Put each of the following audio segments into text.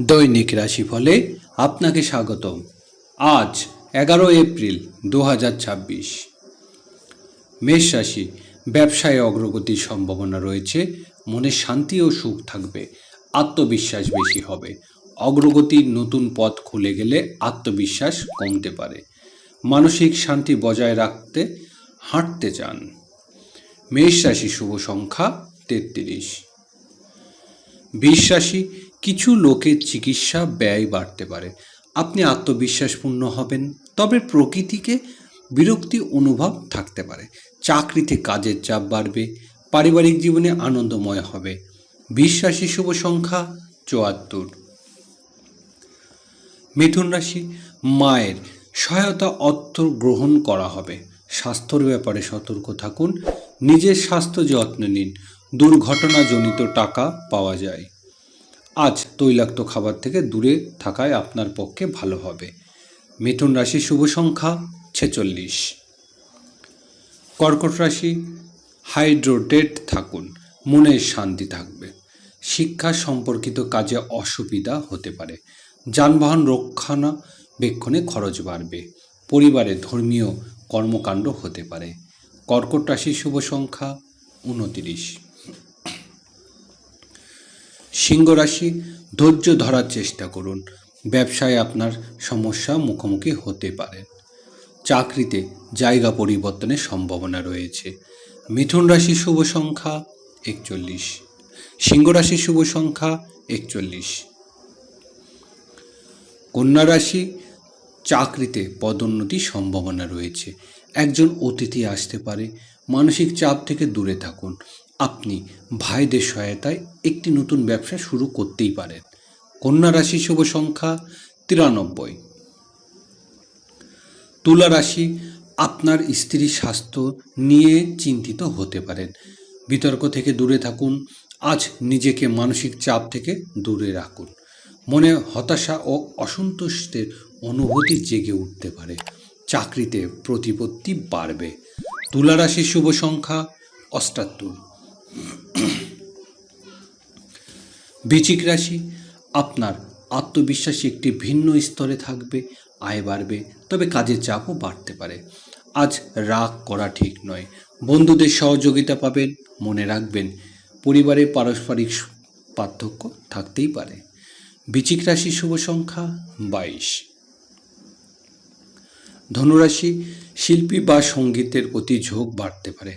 দৈনিক রাশিফলে আপনাকে স্বাগতম। আজ 11 এপ্রিল 2026। মেষ রাশি, ব্যবসায় অগ্রগতির সম্ভাবনা রয়েছে। মনে শান্তি ও সুখ থাকবে, আত্মবিশ্বাস বেশি হবে। অগ্রগতির নতুন পথ খুলে গেলে আত্মবিশ্বাস কমতে পারে। মানসিক শান্তি বজায় রাখতে হাঁটতে চান। মেষ রাশি, শুভ সংখ্যা 33। বৃষ রাশি, কিছু লোকের চিকিৎসা ব্যয় বাড়তে পারে। আপনি আত্মবিশ্বাসপূর্ণ হবেন, তবে প্রকৃতিকে বিরক্তি অনুভব থাকতে পারে। চাকরিতে কাজের চাপ বাড়বে, পারিবারিক জীবনে আনন্দময় হবে। বৃষ রাশি, শুভ সংখ্যা 74। মিথুন রাশি, মায়ের সহায়তা অর্থ গ্রহণ করা হবে। স্বাস্থ্যের ব্যাপারে সতর্ক থাকুন, নিজের স্বাস্থ্য যত্ন নিন। দুর্ঘটনাজনিত টাকা পাওয়া যায়। আজ তৈলাক্ত খাবার থেকে দূরে থাকায় আপনার পক্ষে ভালো হবে। মিথুন রাশি, শুভ সংখ্যা 46। কর্কট রাশি, হাইড্রেটেড থাকুন, মনের শান্তি থাকবে। শিক্ষা সম্পর্কিত কাজে অসুবিধা হতে পারে। যানবাহন রক্ষণাবেক্ষণে খরচ বাড়বে। পরিবারে ধর্মীয় কর্মকাণ্ড হতে পারে। কর্কট রাশি, শুভ সংখ্যা 29। সিংহ রাশি, ধৈর্য ধরার চেষ্টা করুন। ব্যবসায় আপনার সমস্যা মুখোমুখি হতে পারে। চাকরিতে জায়গা পরিবর্তনের সম্ভাবনা রয়েছে। মিথুন রাশি, শুভ সংখ্যা 41। সিংহ রাশি, শুভ সংখ্যা 41। কন্যা রাশি, চাকরিতে পদোন্নতির সম্ভাবনা রয়েছে। একজন অতিথি আসতে পারে। মানসিক চাপ থেকে দূরে থাকুন। আপনি ভাইদের সহায়তায় একটি নতুন ব্যবসা শুরু করতেই পারেন। কন্যা রাশি, শুভ সংখ্যা 93। তুলা রাশি, আপনার স্ত্রীর স্বাস্থ্য নিয়ে চিন্তিত হতে পারেন। বিতর্ক থেকে দূরে থাকুন। আজ নিজেকে মানসিক চাপ থেকে দূরে রাখুন। মনে হতাশা ও অসন্তুষ্টের অনুভূতি জেগে উঠতে পারে। চাকরিতে প্রতিপত্তি বাড়বে। তুলা রাশি, শুভ সংখ্যা 78। বৃশ্চিক রাশি, আপনার আত্মবিশ্বাস একটি ভিন্ন স্তরে থাকবে। আয় বাড়বে, তবে কাজের চাপও বাড়তে পারে। আজ রাগ করা ঠিক নয়। বন্ধুদের সহযোগিতা পাবেন। মনে রাখবেন, পরিবারে পারস্পরিক পার্থক্য থাকতেই পারে। বৃশ্চিক রাশি, শুভ সংখ্যা 22। ধনুরাশি, শিল্পী বা সঙ্গীতের প্রতি ঝোঁক বাড়তে পারে।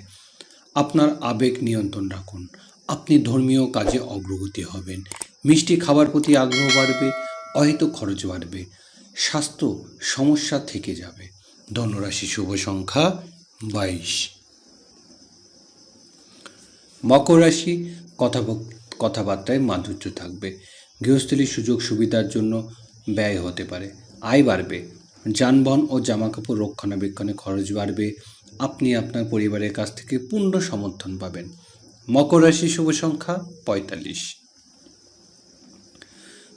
আপনার আবেগ নিয়ন্ত্রণ রাখুন। আপনি ধর্মীয় কাজে অগ্রগতি হবেন। মিষ্টি খাবার প্রতি আগ্রহ বাড়বে। অহেতুক খরচ বাড়বে। স্বাস্থ্য সমস্যা থেকে যাবে। ধনুরাশি, শুভ সংখ্যা 22। মকর রাশি, কথাবার্তায় মাধুর্য থাকবে। গৃহস্থলীর সুযোগ সুবিধার জন্য ব্যয় হতে পারে। আয় বাড়বে। যানবাহন ও জামাকাপড় রক্ষণাবেক্ষণে খরচ বাড়বে। আপনি আপনার পরিবারের কাছ থেকে পূর্ণ সমর্থন পাবেন। মকর রাশি, শুভ সংখ্যা 45।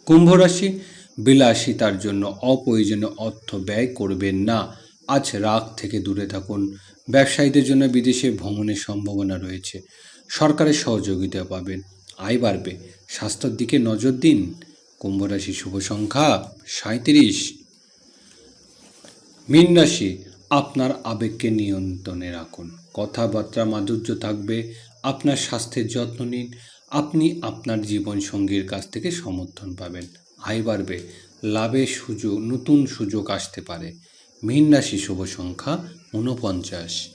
কুম্ভ রাশি, বিলাসিতার জন্য অপ্রয়োজনীয় অর্থ ব্যয় করবেন না। আজ রাগ থেকে দূরে থাকুন। ব্যবসায়ীদের জন্য বিদেশে ভ্রমণের সম্ভাবনা রয়েছে। সরকারের সহযোগিতা পাবেন। আয় বাড়বে। স্বাস্থ্যের দিকে নজর দিন। কুম্ভ রাশি, শুভ সংখ্যা 37। মীন রাশি, আপনার আবেগকে নিয়ন্ত্রণে রাখুন। কথাবার্তা মাধুর্য থাকবে। আপনার স্বাস্থ্যের যত্ন নিন। আপনি আপনার জীবনসঙ্গীর কাছ থেকে সমর্থন পাবেন। আয় বাড়বে। লাভের নতুন সুযোগ আসতে পারে। মীন রাশি, শুভ সংখ্যা 49।